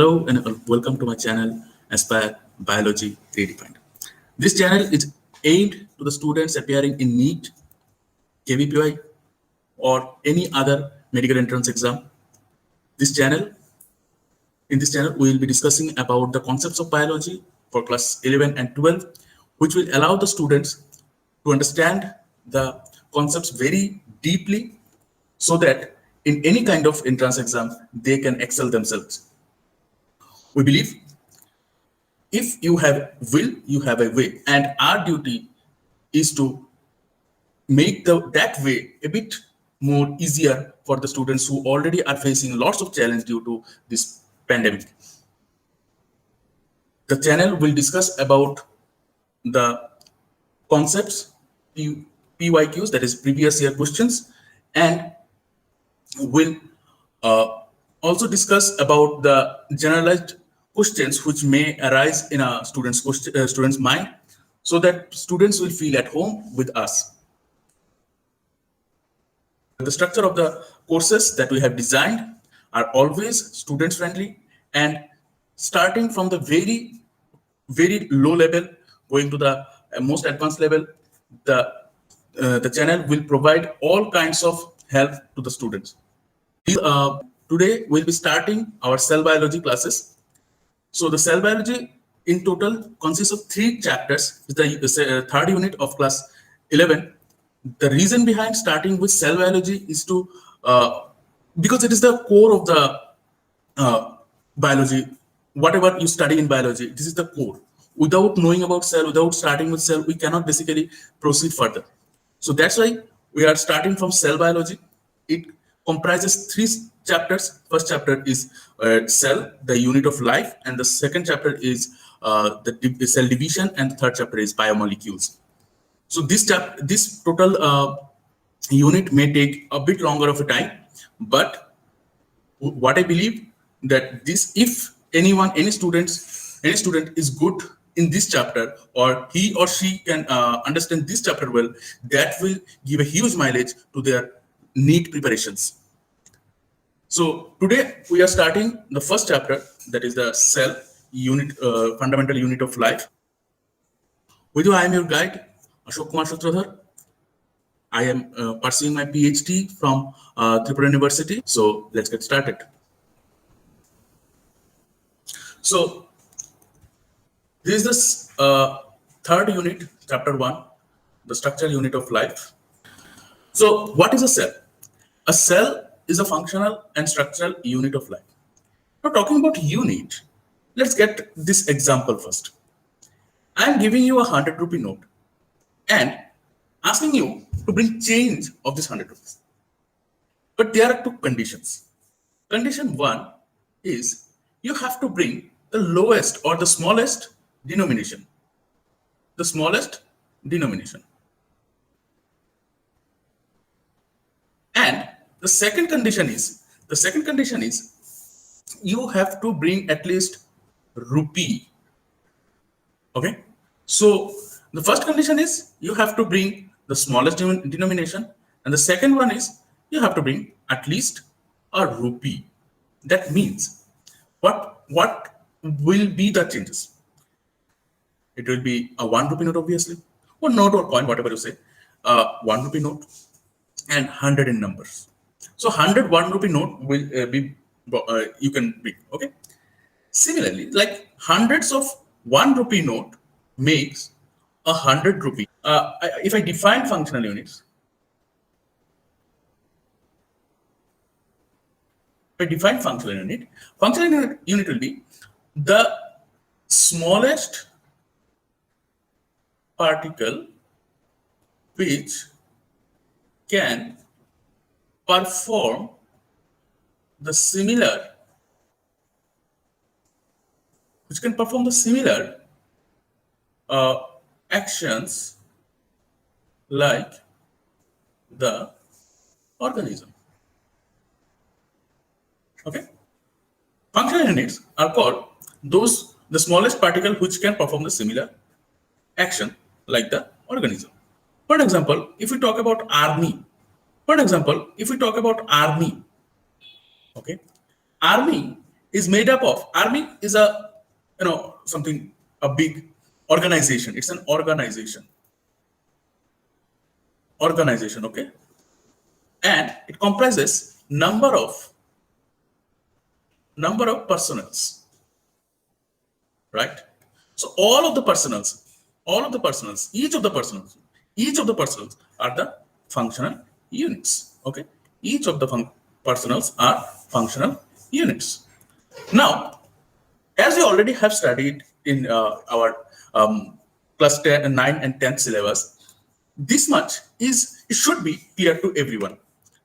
Hello and welcome to my channel Aspire Biology Redefined. This channel is aimed to the students appearing in NEET, KVPY or any other medical entrance exam. This channel, in this channel, we will be discussing about the concepts of biology for class 11 and 12, which will allow the students to understand the concepts very deeply so that in any kind of entrance exam, they can excel themselves. We believe if you have will, you have a way, and our duty is to make that way a bit more easier for the students who already are facing lots of challenge due to this pandemic. The channel will discuss about the concepts, PYQs, that is previous year questions, and will also discuss about the generalized questions which may arise in a student's mind, so that students will feel at home with us. The structure of the courses that we have designed are always student friendly, and starting from the very low level going to the most advanced level, the channel will provide all kinds of help to the students. Today we'll be starting our cell biology classes. So the cell biology in total consists of 3 chapters. It's the third unit of class 11. The reason behind starting with cell biology is to because it is the core of the biology. Whatever you study in biology, this is the core. Without knowing about cell, without starting with cell, we cannot basically proceed further. So that's why we are starting from cell biology. It comprises 3 chapters. First chapter is cell, the unit of life, and the second chapter is the cell division, and the third chapter is biomolecules. So this total unit may take a bit longer of a time, but what I believe that this, if any student is good in this chapter, or he or she can understand this chapter well, that will give a huge mileage to their NEET preparations. So today we are starting the first chapter, that is the cell unit, fundamental unit of life. With you, I am your guide, Ashok Kumar Sutradhar. I am pursuing my PhD from Tripura University. So let's get started. So this is the third unit, chapter 1, the structural unit of life. So what is a cell? A cell is a functional and structural unit of life. Now, talking about unit, let's get this example first. I am giving you a 100 rupee note and asking you to bring change of this 100 rupees. But there are 2 conditions. Condition 1 is you have to bring the lowest or the smallest denomination. The smallest denomination. And the second condition is you have to bring at least rupee. Okay. So the first condition is you have to bring the smallest denomination, and the second one is you have to bring at least a rupee. That means what will be the changes? It will be a 1 rupee note, obviously, or note or coin, whatever you say. 1 rupee note and 100 in numbers. So 100 1 rupee note will be you can bring. Okay. Similarly, like hundreds of 1 rupee note makes 100 rupee. If I define functional units, functional unit will be the smallest particle which can perform the similar actions like the organism. Okay. Functional units are called the smallest particle which can perform the similar action like the organism. For example, if we talk about army, okay, army is made up of. Army is a, something, a big organization. It's an organization. Okay, and it comprises number of personnels, right? So all of the personnels, each of the personnels are the functional units. Okay, each of the personnels are functional units. Now, as we already have studied in our class 10, 9 and 10th syllabus, this much it should be clear to everyone.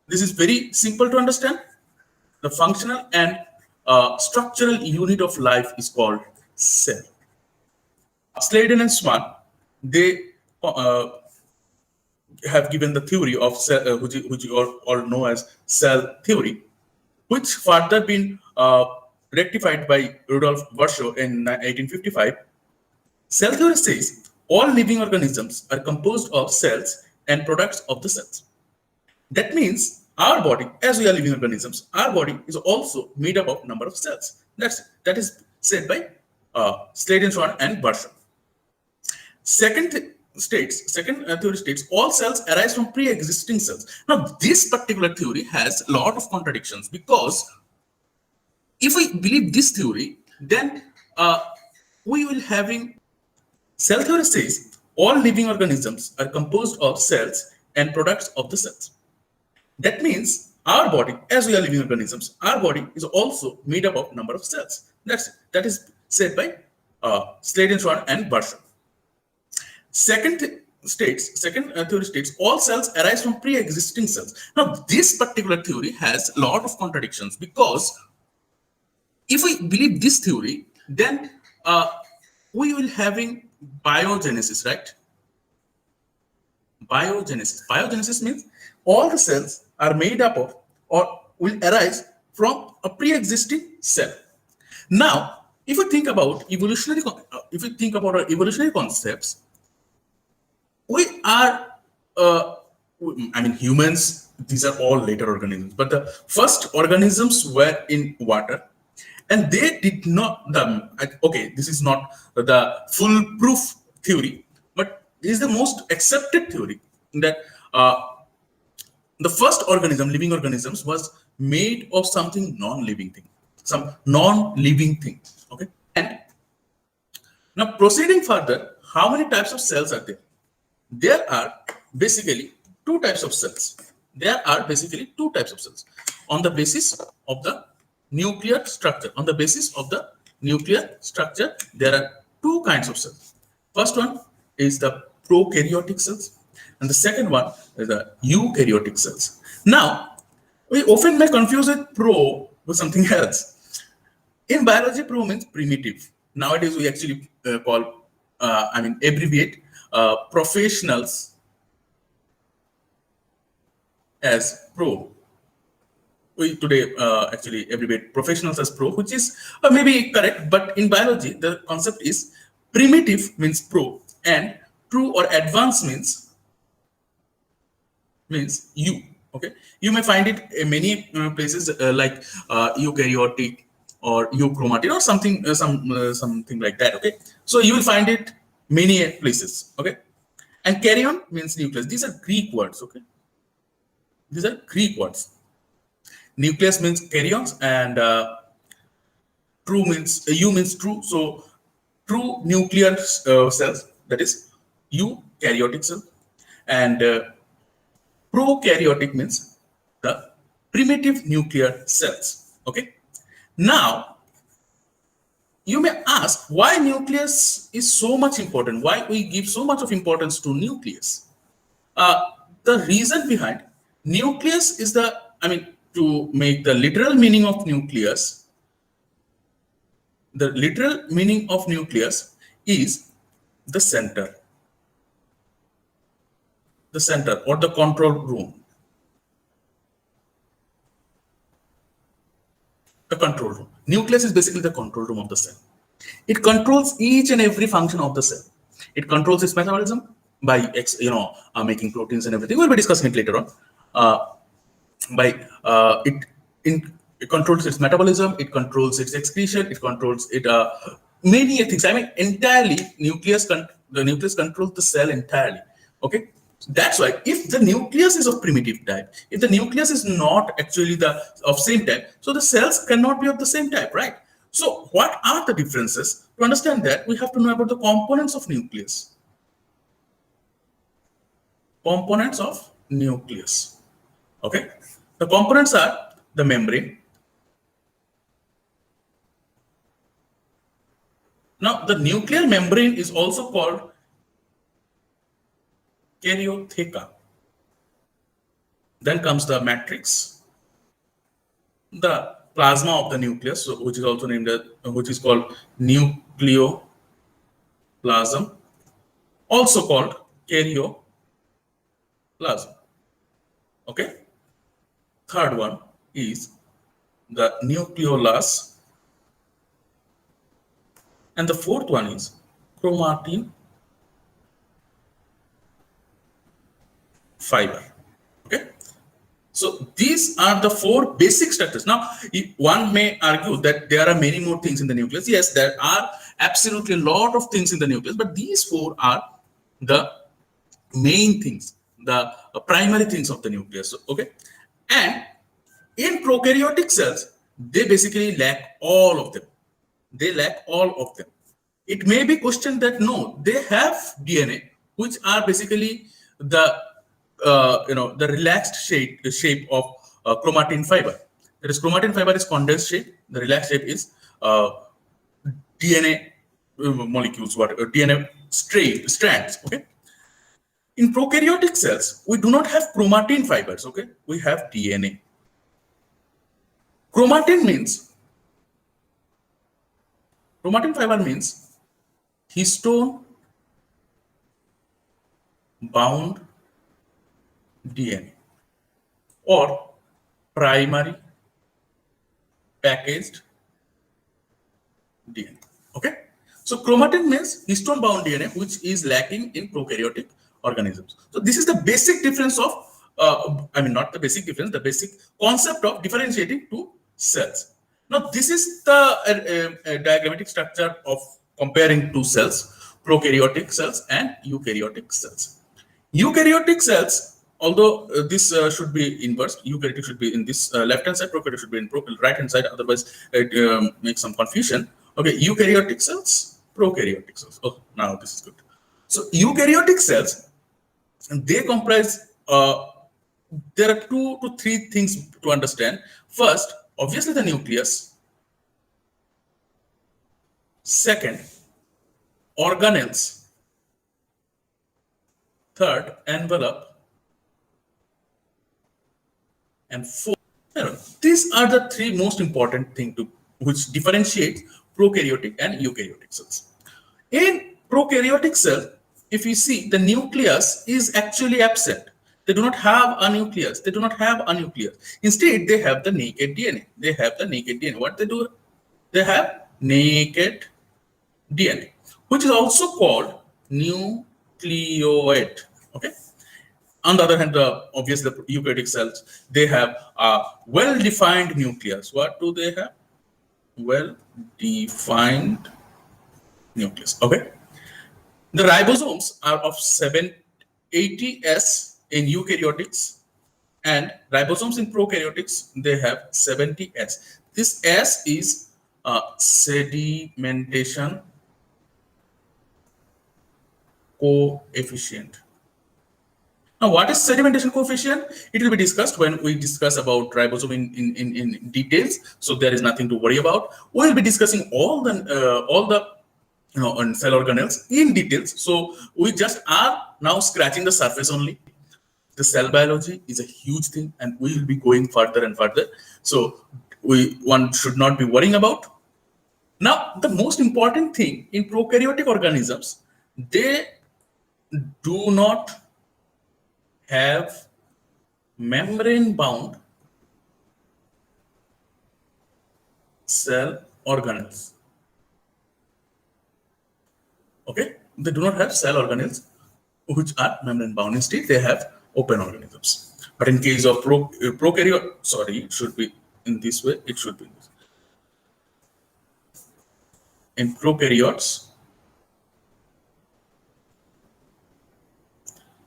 This is very simple to understand. The functional and structural unit of life is called cell. Sladen and Swan, they have given the theory of cell, which you all know as cell theory, which further been rectified by Rudolf Virchow in 1855. Cell theory says all living organisms are composed of cells and products of the cells. That means our body, as we are living organisms, our body is also made up of number of cells. That is said by Sladen, Swan, and Virchow. Second theory states all cells arise from pre-existing cells. Now, this particular theory has a lot of contradictions, because if we believe this theory, then we will having cell theory says all living organisms are composed of cells and products of the cells. That means our body, as we are living organisms, our body is also made up of number of cells. That is said by Sladen, Swan, and Virchow. Second theory states all cells arise from pre-existing cells. Now, this particular theory has a lot of contradictions, because if we believe this theory, then we will having biogenesis, right? Biogenesis means all the cells are made up of or will arise from a pre-existing cell. Now, if we think about our evolutionary concepts, we are, humans, these are all later organisms, but the first organisms were in water, and they did not, this is not the foolproof theory, but it is the most accepted theory that the first living organisms, was made of something non-living thing, okay? And now, proceeding further, how many types of cells are there? There are basically two types of cells. On the basis of the nuclear structure. There are two kinds of cells. First one is the prokaryotic cells, and the second one is the eukaryotic cells. Now, we often may confuse pro with something else. In biology, pro means primitive. Nowadays, we actually abbreviate professionals as pro. We today actually abbreviate professionals as pro, which is maybe correct, but in biology, the concept is primitive means pro, and true or advanced means you. Okay, you may find it in many places like eukaryotic or euchromatin or something like that. Okay, so you will find it many places. Okay, and karyon means nucleus. These are Greek words. Okay, these are Greek words. Nucleus means karyons, and true means means true. So true nuclear cells, that is eukaryotic cell, and prokaryotic means the primitive nuclear cells. Okay. Now, you may ask why nucleus is so much important. Why we give so much of importance to nucleus? The reason behind nucleus is to make the literal meaning of nucleus. The literal meaning of nucleus is the center or the control room. The control room. Nucleus is basically the control room of the cell. It controls each and every function of the cell. It controls its metabolism by making proteins and everything. We'll be discussing it later on. It controls its metabolism, it controls its excretion, it controls it many things. I mean, entirely the nucleus controls the cell entirely. Okay, that's why if the nucleus is of primitive type, if the nucleus is not actually the of same type, so the cells cannot be of the same type, right? So what are the differences? To understand that, we have to know about the components of nucleus. Components of nucleus. Okay, the components are the membrane. Now, the nuclear membrane is also called karyotheca. Then comes the matrix, the plasma of the nucleus, so which is also named as, which is called nucleoplasm, also called karyoplasm. Okay. Third one is the nucleolus, and the fourth one is chromatin fiber. Okay, so these are the four basic structures. Now, one may argue that there are many more things in the nucleus. Yes, there are absolutely a lot of things in the nucleus, but these four are the main things, the primary things of the nucleus. Okay, and in prokaryotic cells, they basically lack all of them. They lack all of them. It may be questioned that no, they have DNA, which are basically the the relaxed shape of chromatin fiber. That is, chromatin fiber is condensed shape. The relaxed shape is DNA molecules, what DNA strands. Okay. In prokaryotic cells, we do not have chromatin fibers. Okay, we have DNA. Chromatin fiber means histone bound DNA or primary packaged DNA. Okay, so chromatin means histone bound DNA, which is lacking in prokaryotic organisms. So this is the basic difference of I mean, not the basic difference, the basic concept of differentiating two cells. Now, this is the diagrammatic structure of comparing two cells, prokaryotic cells and eukaryotic cells. Eukaryotic cells, although this should be inverse, eukaryotic should be in this left-hand side, prokaryotic should be in right-hand side, otherwise it makes some confusion. Okay, eukaryotic cells, prokaryotic cells. Oh, now this is good. So eukaryotic cells, they comprise, there are 2 to 3 things to understand. First, obviously the nucleus. Second, organelles. Third, envelope. And fourth, these are the 3 most important things which differentiate prokaryotic and eukaryotic cells. In prokaryotic cell, if you see, the nucleus is actually absent. They do not have a nucleus. They do not have a nucleus. Instead, they have the naked DNA. They have the naked DNA. What they do? They have naked DNA, which is also called nucleoid. Okay. On the other hand, obviously the eukaryotic cells, they have a well-defined nucleus. What do they have? Well-defined nucleus. Okay. The ribosomes are of 780S in eukaryotics, and ribosomes in prokaryotics, they have 70S. This S is sedimentation coefficient. Now, what is sedimentation coefficient? It will be discussed when we discuss about ribosome in details. So there is nothing to worry about. We will be discussing all the on cell organelles in details. So we just are now scratching the surface only. The cell biology is a huge thing, and we will be going further and further. So one should not be worrying about. Now, the most important thing in prokaryotic organisms, they do not have membrane-bound cell organelles. Okay, they do not have cell organelles which are membrane-bound. Instead, they have open organisms. But in case of prokaryote, sorry, it should be in this way, it should be. In prokaryotes,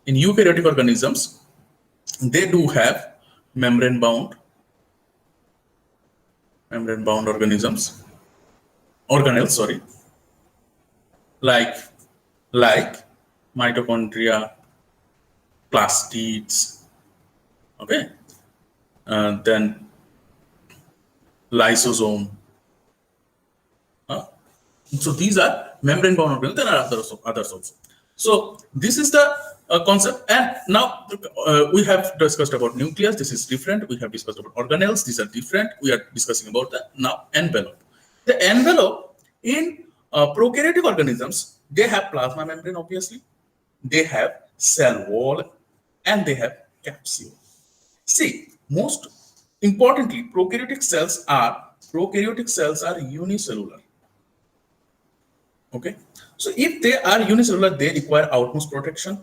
in eukaryotic organisms, they do have membrane-bound organisms, organelles, sorry, like mitochondria, plastids, okay, then lysosome. So these are membrane-bound organelles. There are others also. So this is the concept. And now we have discussed about nucleus. This is different. We have discussed about organelles. These are different. We are discussing about the now envelope. The envelope in prokaryotic organisms, they have plasma membrane, obviously. They have cell wall, and they have capsule. See, most importantly, prokaryotic cells are unicellular. Okay, so if they are unicellular, they require outmost protection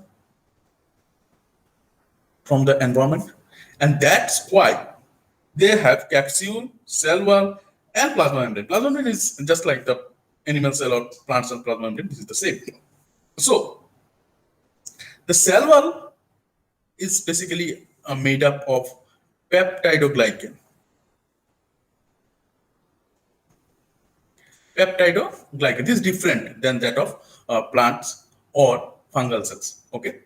from the environment, and that's why they have capsule, cell wall, and plasma membrane. Plasma membrane is just like the animal cell or plant cell plasma membrane. This is the same. So the cell wall is basically made up of peptidoglycan. This is different than that of plants or fungal cells. Okay,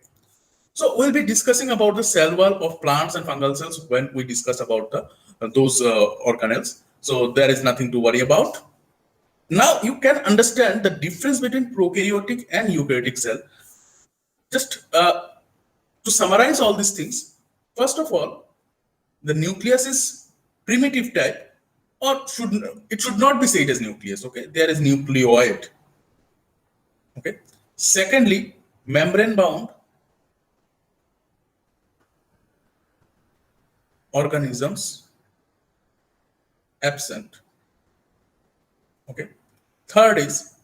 so we'll be discussing about the cell wall of plants and fungal cells when we discuss about the those organelles. So there is nothing to worry about. Now you can understand the difference between prokaryotic and eukaryotic cell. Just to summarize all these things, first of all, the nucleus is primitive type, or it should not be said as nucleus. Okay, there is nucleoid. Okay, secondly, membrane bound organisms absent. Okay, third is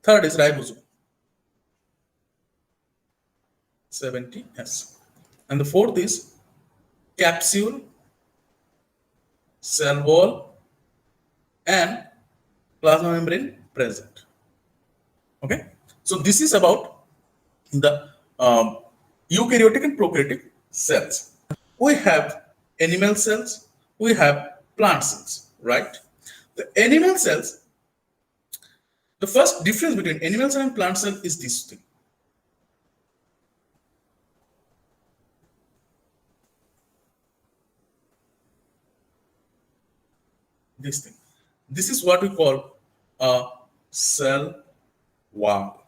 ribosome 70s, and the fourth is capsule, cell wall, and plasma membrane present. Okay, so this is about the eukaryotic and prokaryotic cells. We have animal cells, we have plant cells, right? The animal cells, the first difference between animal cell and plant cell is this thing. This thing. This is what we call a cell wall.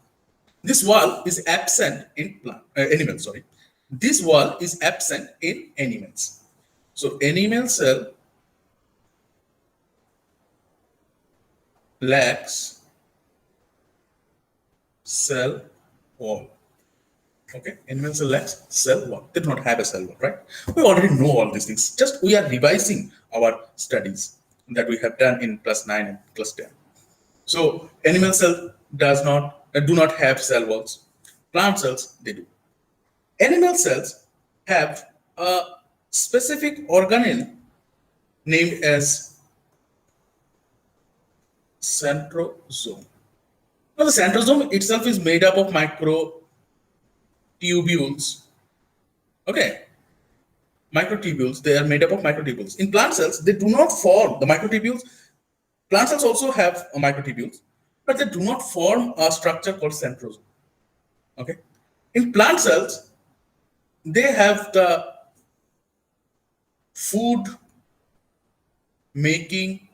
This wall is absent in animals. Sorry, this wall is absent in animals. So animal cell lacks cell wall. Okay, animal cell lacks cell wall. They do not have a cell wall, right? We already know all these things. Just we are revising our studies that we have done in class 9 and class 10. So animal cell do not have cell walls. Plant cells, they do. Animal cells have a specific organelle named as centrosome. Now the centrosome itself is made up of microtubules. Okay, microtubules, they are made up of microtubules. In plant cells, they do not form the microtubules. Plant cells also have microtubules, but they do not form a structure called centrosome. Okay, in plant cells, they have the food making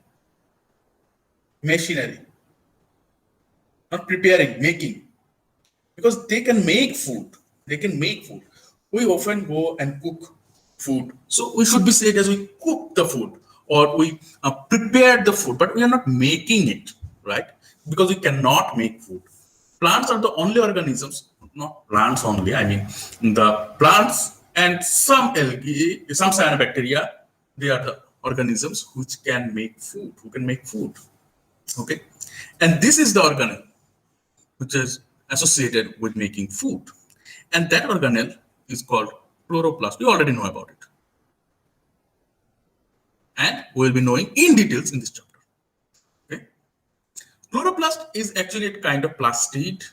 machinery, not preparing, making, because they can make food. They can make food. We often go and cook food, so we should be said as we cook the food or we prepare the food, but we are not making it, right? Because we cannot make food. Plants are the only organisms, not plants only, I mean the plants and some algae, some cyanobacteria, they are the organisms which can make food, who can make food. Okay, and this is the organelle which is associated with making food, and that organelle is called chloroplast. You already know about it. and we will be knowing in details in this chapter. Okay. Chloroplast is actually a kind of plastid.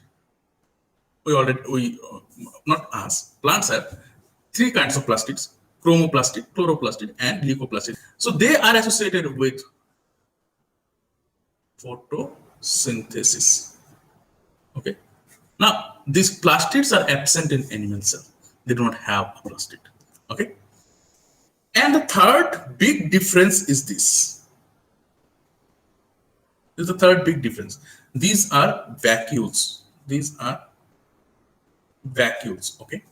Not us, plants have three kinds of plastids: chromoplastid, chloroplastid, and leucoplastid. So they are associated with photosynthesis. Okay. Now, these plastids are absent in animal cell. They do not have a plastid. Okay. And the third big difference is this. This is the third big difference. These are vacuoles. These are vacuoles. Okay.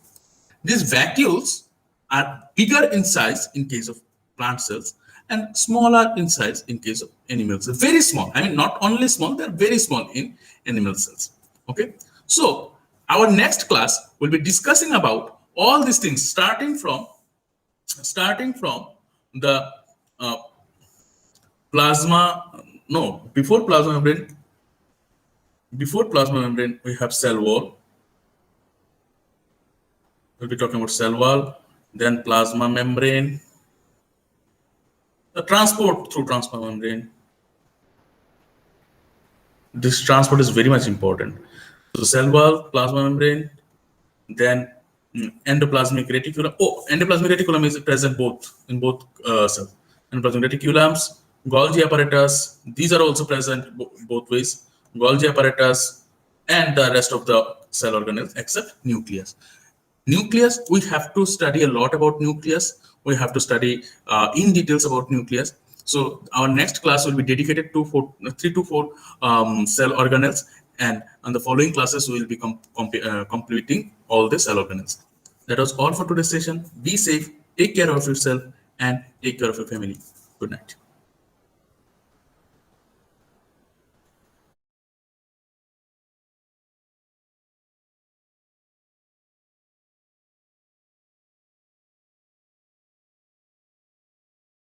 These vacuoles are bigger in size in case of plant cells and smaller in size in case of animal cells. Very small. I mean, not only small, they're very small in animal cells. Okay. So our next class will be discussing about all these things, starting from the plasma. No, before plasma membrane. Before plasma membrane, we have cell wall. We'll be talking about cell wall, then plasma membrane, the transport through plasma membrane. This transport is very much important. So cell wall, plasma membrane, then endoplasmic reticulum. Oh, endoplasmic reticulum is present in both cells. Endoplasmic reticulums, Golgi apparatus. These are also present both ways. Golgi apparatus and the rest of the cell organelles except nucleus. Nucleus, we have to study a lot about nucleus. We have to study in details about nucleus. So our next class will be dedicated to 3 to 4 cell organelles, and on the following classes we will be completing all the cell organelles. That was all for today's session. Be safe, take care of yourself, and take care of your family. Good night.